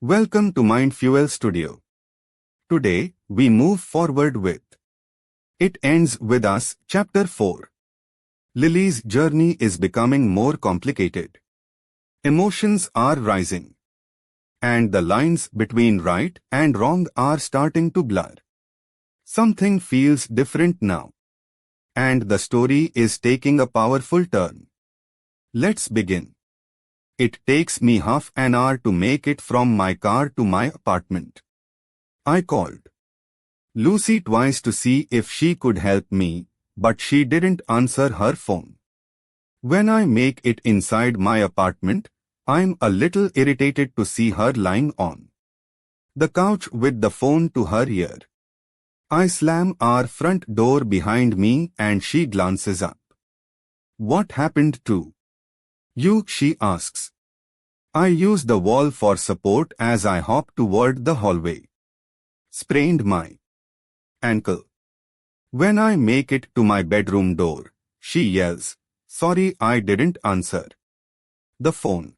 Welcome to Mindfuel Studio. Today, we move forward with It Ends With Us, Chapter 4. Lily's journey is becoming more complicated. Emotions are rising. And the lines between right and wrong are starting to blur. Something feels different now. And the story is taking a powerful turn. Let's begin. It takes me half an hour to make it from my car to my apartment. I called Lucy twice to see if she could help me, but she didn't answer her phone. When I make it inside my apartment, I'm a little irritated to see her lying on the couch with the phone to her ear. I slam our front door behind me and she glances up. "What happened to you?" she asks. I use the wall for support as I hop toward the hallway. "Sprained my ankle." When I make it to my bedroom door, she yells, "Sorry, I didn't answer the phone.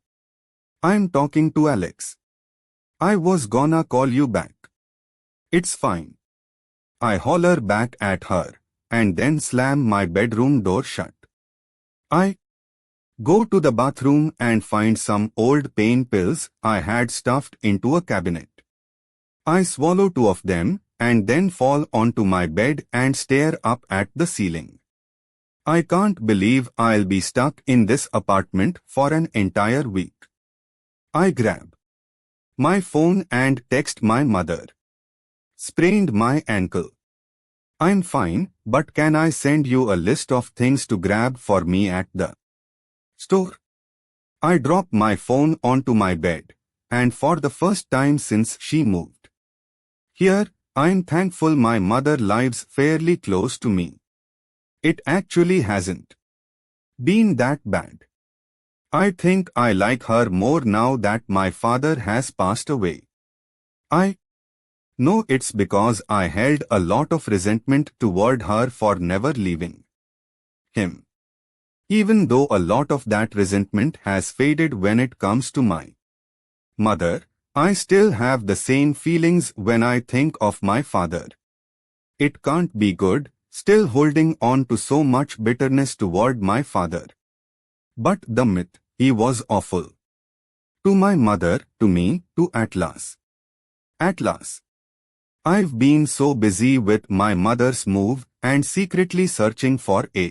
I'm talking to Alex. I was gonna call you back." "It's fine." I holler back at her, and then slam my bedroom door shut. I go to the bathroom and find some old pain pills I had stuffed into a cabinet. I swallow 2 of them, and then fall onto my bed and stare up at the ceiling. I can't believe I'll be stuck in this apartment for an entire week. I grab my phone and text my mother. "Sprained my ankle. I'm fine, but can I send you a list of things to grab for me at the store?" I drop my phone onto my bed, and for the first time since she moved here, I'm thankful my mother lives fairly close to me. It actually hasn't been that bad. I think I like her more now that my father has passed away. I know it's because I held a lot of resentment toward her for never leaving him. Even though a lot of that resentment has faded when it comes to my mother, I still have the same feelings when I think of my father. It can't be good, still holding on to so much bitterness toward my father. But the myth, he was awful. To my mother, to me, to Atlas. Atlas. I've been so busy with my mother's move and secretly searching for a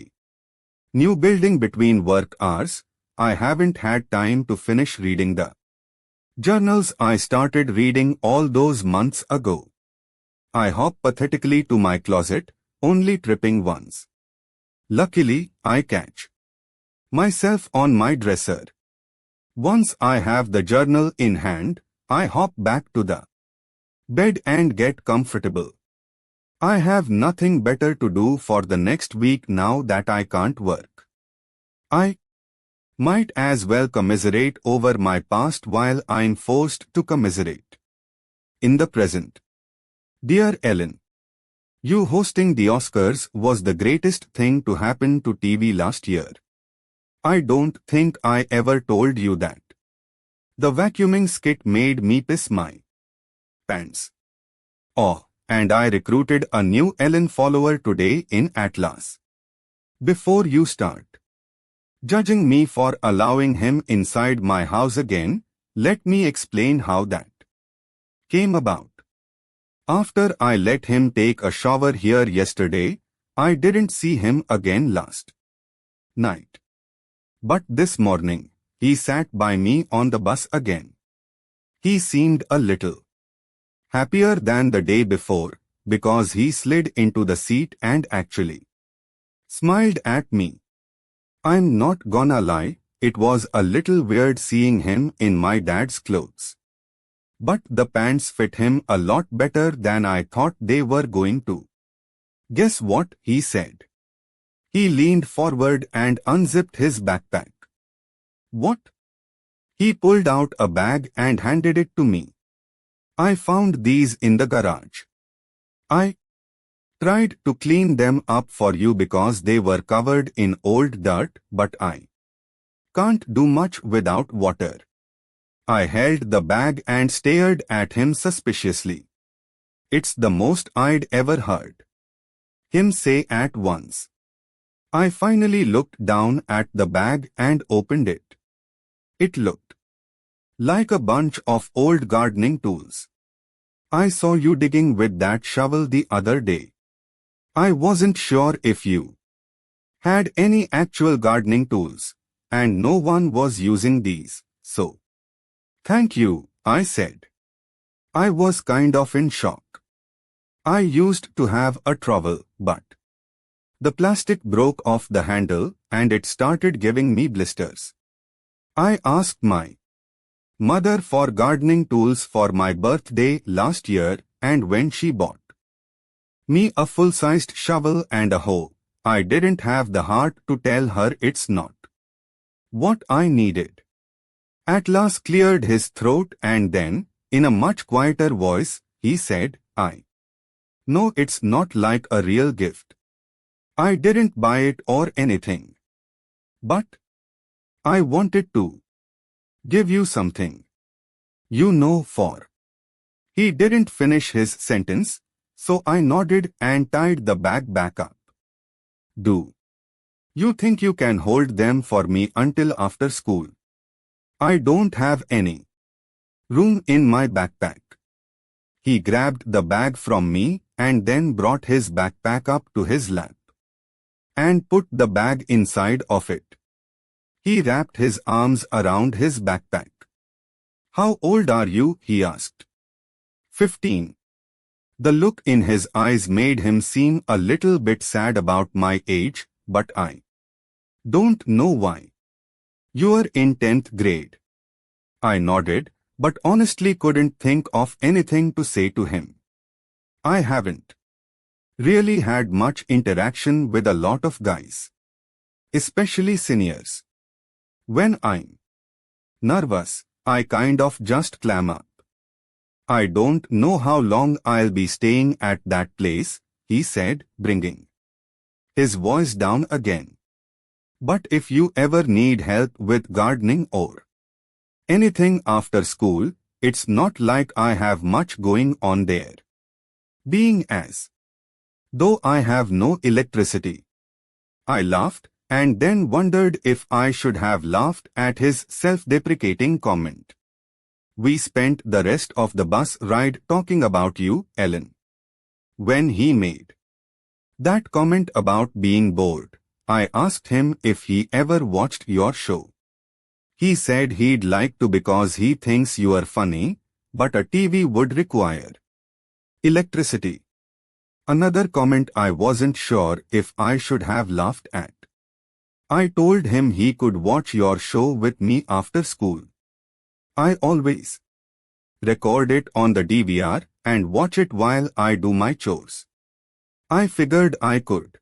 new building between work hours, I haven't had time to finish reading the journals I started reading all those months ago. I hop pathetically to my closet, only tripping once. Luckily, I catch myself on my dresser. Once I have the journal in hand, I hop back to the bed and get comfortable. I have nothing better to do for the next week now that I can't work. I might as well commiserate over my past while I'm forced to commiserate in the present. Dear Ellen, you hosting the Oscars was the greatest thing to happen to TV last year. I don't think I ever told you that. The vacuuming skit made me piss my pants. Oh, and I recruited a new Ellen follower today in Atlas. Before you start judging me for allowing him inside my house again, let me explain how that came about. After I let him take a shower here yesterday, I didn't see him again last night. But this morning, he sat by me on the bus again. He seemed a little happier than the day before, because he slid into the seat and actually smiled at me. I'm not gonna lie, it was a little weird seeing him in my dad's clothes. But the pants fit him a lot better than I thought they were going to. Guess what he said? He leaned forward and unzipped his backpack. What? He pulled out a bag and handed it to me. I found these in the garage. I tried to clean them up for you because they were covered in old dirt, but I can't do much without water. I held the bag and stared at him suspiciously. It's the most I'd ever heard him say at once. I finally looked down at the bag and opened it. It looked like a bunch of old gardening tools. I saw you digging with that shovel the other day. I wasn't sure if you had any actual gardening tools, and no one was using these, so. Thank you, I said. I was kind of in shock. I used to have a trowel, but the plastic broke off the handle and it started giving me blisters. I asked my mother for gardening tools for my birthday last year, and when she bought me a full-sized shovel and a hoe, I didn't have the heart to tell her it's not what I needed. Atlas cleared his throat and then, in a much quieter voice, he said, I know it's not like a real gift. I didn't buy it or anything. But I wanted to give you something. You know, for. He didn't finish his sentence, so I nodded and tied the bag back up. Do you think you can hold them for me until after school? I don't have any room in my backpack. He grabbed the bag from me and then brought his backpack up to his lap and put the bag inside of it. He wrapped his arms around his backpack. How old are you? He asked. 15. The look in his eyes made him seem a little bit sad about my age, but I don't know why. You're in 10th grade. I nodded, but honestly couldn't think of anything to say to him. I haven't really had much interaction with a lot of guys, especially seniors. When I'm nervous, I kind of just clam up. I don't know how long I'll be staying at that place, he said, bringing his voice down again. But if you ever need help with gardening or anything after school, it's not like I have much going on there. Being as though I have no electricity. I laughed and then wondered if I should have laughed at his self-deprecating comment. We spent the rest of the bus ride talking about you, Ellen. When he made that comment about being bored, I asked him if he ever watched your show. He said he'd like to because he thinks you are funny, but a TV would require electricity. Another comment I wasn't sure if I should have laughed at. I told him he could watch your show with me after school. I always record it on the DVR and watch it while I do my chores. I figured I could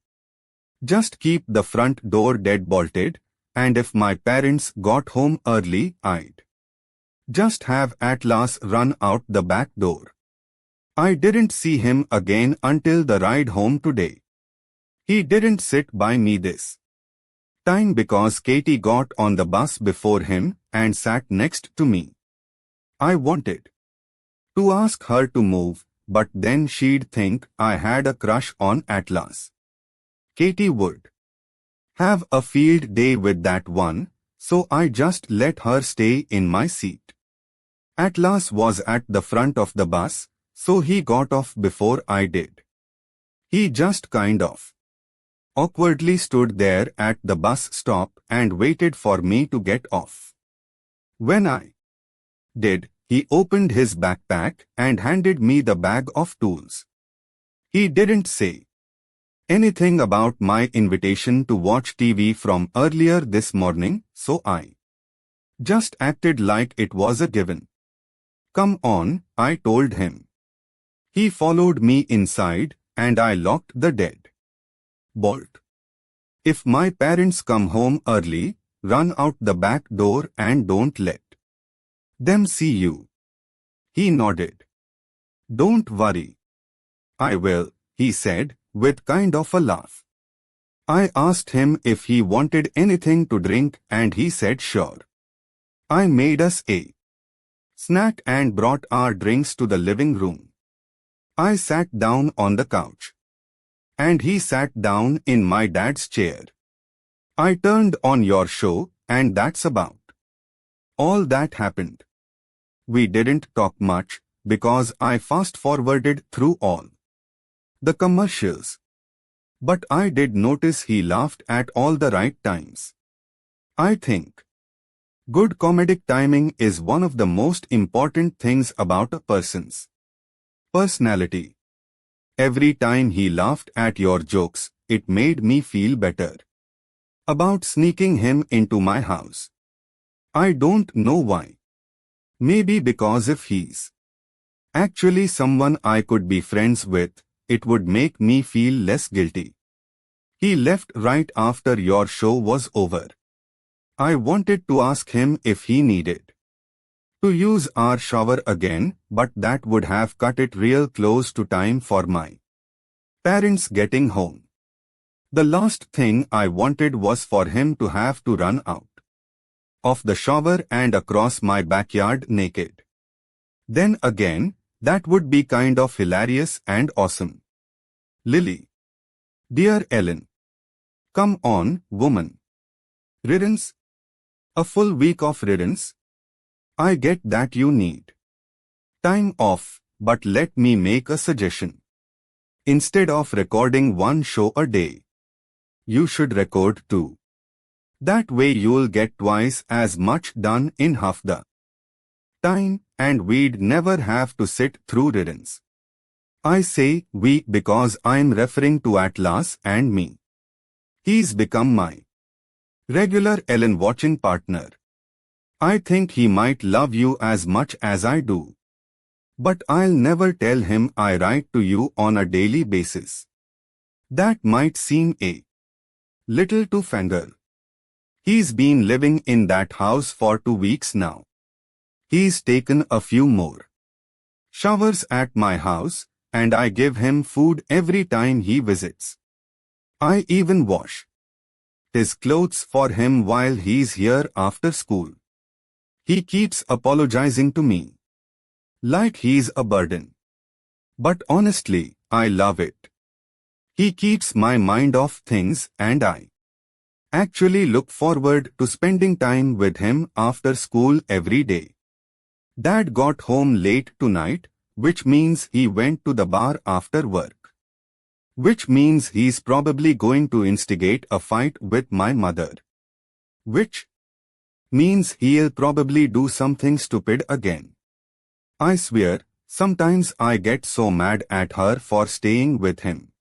just keep the front door dead-bolted, and if my parents got home early, I'd just have Atlas run out the back door. I didn't see him again until the ride home today. He didn't sit by me this time because Katie got on the bus before him and sat next to me. I wanted to ask her to move, but then she'd think I had a crush on Atlas. Katie would have a field day with that one, so I just let her stay in my seat. Atlas was at the front of the bus, so he got off before I did. He just kind of awkwardly stood there at the bus stop and waited for me to get off. When I did, he opened his backpack and handed me the bag of tools. He didn't say anything about my invitation to watch TV from earlier this morning, so I just acted like it was a given. Come on, I told him. He followed me inside, and I locked the dead-bolt. If my parents come home early, run out the back door and don't let them see you. He nodded. Don't worry. I will, he said, with kind of a laugh. I asked him if he wanted anything to drink and he said sure. I made us a snack and brought our drinks to the living room. I sat down on the couch. And he sat down in my dad's chair. I turned on your show, and that's about all that happened. We didn't talk much, because I fast-forwarded through all the commercials. But I did notice he laughed at all the right times. I think good comedic timing is one of the most important things about a person's personality. Every time he laughed at your jokes, it made me feel better about sneaking him into my house. I don't know why. Maybe because if he's actually someone I could be friends with, it would make me feel less guilty. He left right after your show was over. I wanted to ask him if he needed to use our shower again, but that would have cut it real close to time for my parents getting home. The last thing I wanted was for him to have to run out of the shower and across my backyard naked. Then again, that would be kind of hilarious and awesome. Lily. Dear Ellen. Come on, woman. Riddance? A full week of riddance? I get that you need time off, but let me make a suggestion. Instead of recording one show a day, you should record two. That way you'll get twice as much done in half the time, and we'd never have to sit through riddance. I say we because I'm referring to Atlas and me. He's become my regular Ellen watching partner. I think he might love you as much as I do. But I'll never tell him I write to you on a daily basis. That might seem a little too fangirl. He's been living in that house for 2 weeks now. He's taken a few more showers at my house, and I give him food every time he visits. I even wash his clothes for him while he's here after school. He keeps apologizing to me like he's a burden. But honestly, I love it. He keeps my mind off things, and I actually look forward to spending time with him after school every day. Dad got home late tonight, which means he went to the bar after work. Which means he's probably going to instigate a fight with my mother. Which means he'll probably do something stupid again. I swear, sometimes I get so mad at her for staying with him.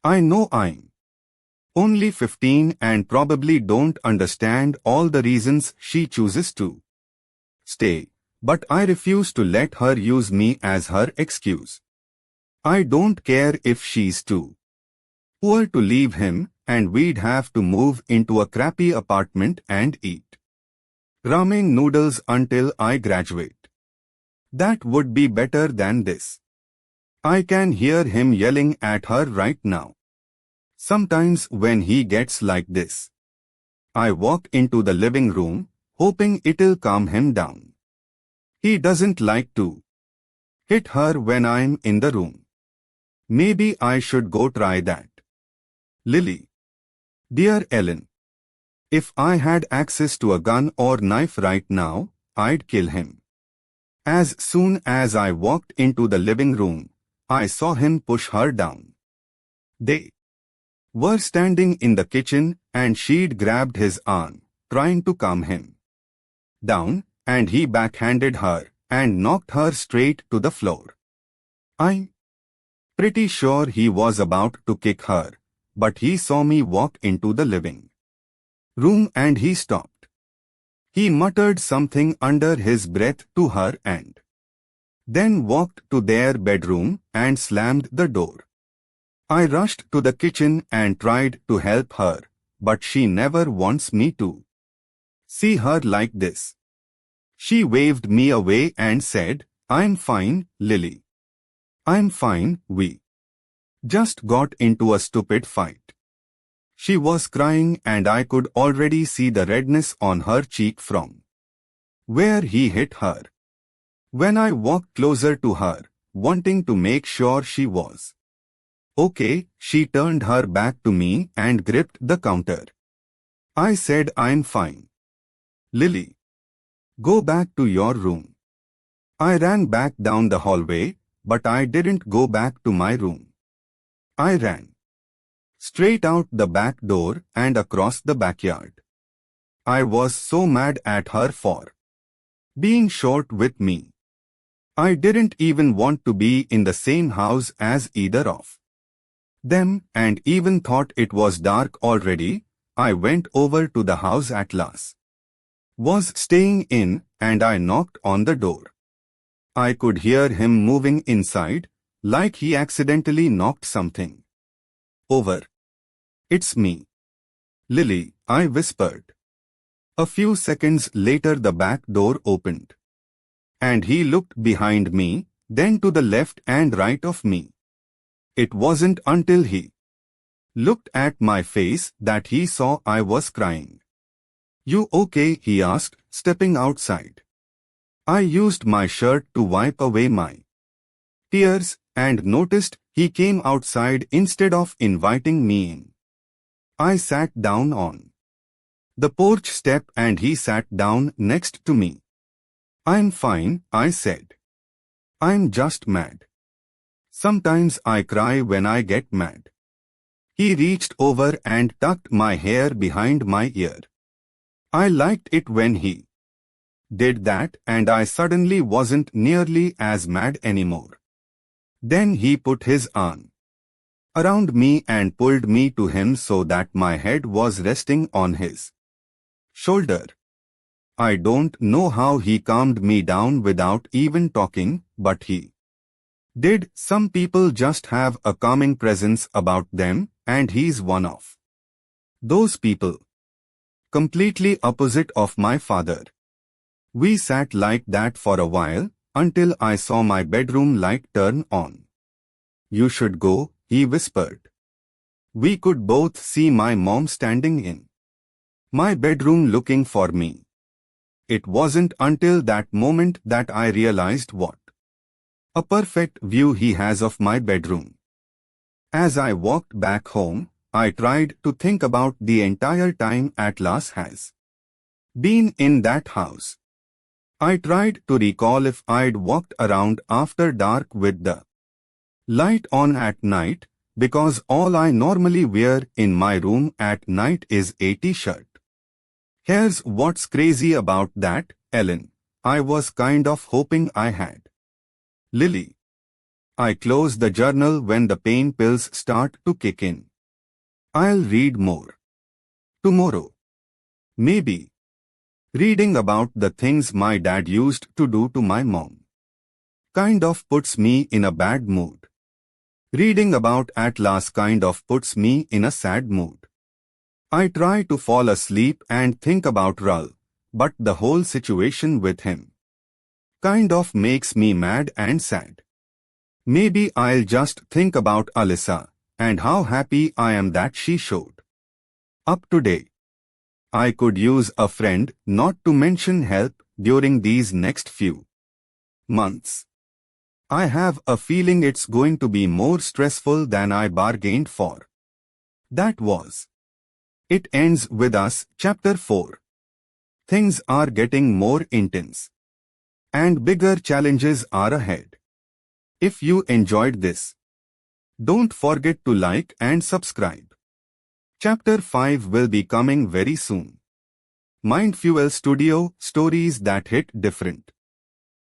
I know I'm only 15 and probably don't understand all the reasons she chooses to stay, but I refuse to let her use me as her excuse. I don't care if she's too poor to leave him, and we'd have to move into a crappy apartment and eat ramen noodles until I graduate. That would be better than this. I can hear him yelling at her right now. Sometimes when he gets like this, I walk into the living room, hoping it'll calm him down. He doesn't like to hit her when I'm in the room. Maybe I should go try that. Lily. Dear Ellen. If I had access to a gun or knife right now, I'd kill him. As soon as I walked into the living room, I saw him push her down. They were standing in the kitchen, and she'd grabbed his arm, trying to calm him down, and he backhanded her and knocked her straight to the floor. I'm pretty sure he was about to kick her, but he saw me walk into the living room and he stopped. He muttered something under his breath to her and then walked to their bedroom and slammed the door. I rushed to the kitchen and tried to help her, but she never wants me to see her like this. She waved me away and said, I'm fine, Lily. I'm fine, we just got into a stupid fight. She was crying and I could already see the redness on her cheek from where he hit her. When I walked closer to her, wanting to make sure she was okay, she turned her back to me and gripped the counter. I said, "I'm fine." "Lily, go back to your room." I ran back down the hallway, but I didn't go back to my room. I ran straight out the back door and across the backyard. I was so mad at her for being short with me. I didn't even want to be in the same house as either of them, and even thought it was dark already. I went over to the house Atlas was staying in, and I knocked on the door. I could hear him moving inside, like he accidentally knocked something over. "It's me, Lily," I whispered. A few seconds later the back door opened, and he looked behind me, then to the left and right of me. It wasn't until he looked at my face that he saw I was crying. "You okay?" he asked, stepping outside. I used my shirt to wipe away my tears and noticed he came outside instead of inviting me in. I sat down on the porch step and he sat down next to me. "I'm fine," I said. "I'm just mad. Sometimes I cry when I get mad." He reached over and tucked my hair behind my ear. I liked it when he did that, and I suddenly wasn't nearly as mad anymore. Then he put his arm around me and pulled me to him so that my head was resting on his shoulder. I don't know how he calmed me down without even talking, but he did. Some people just have a calming presence about them, and he's one of those people. Completely opposite of my father. We sat like that for a while, until I saw my bedroom light turn on. "You should go," he whispered. We could both see my mom standing in my bedroom looking for me. It wasn't until that moment that I realized what a perfect view he has of my bedroom. As I walked back home, I tried to think about the entire time Atlas has been in that house. I tried to recall if I'd walked around after dark with the light on at night, because all I normally wear in my room at night is a t-shirt. Here's what's crazy about that, Ellen. I was kind of hoping I had. Lily. I close the journal when the pain pills start to kick in. I'll read more tomorrow. Maybe. Reading about the things my dad used to do to my mom kind of puts me in a bad mood. Reading about Atlas kind of puts me in a sad mood. I try to fall asleep and think about Ryle, but the whole situation with him kind of makes me mad and sad. Maybe I'll just think about Alyssa and how happy I am that she showed up today. I could use a friend, not to mention help, during these next few months. I have a feeling it's going to be more stressful than I bargained for. That was it. Ends with us, Chapter 4. Things are getting more intense, and bigger challenges are ahead. If you enjoyed this, don't forget to like and subscribe. Chapter 5 will be coming very soon. Mindfuel Studio, stories that hit different.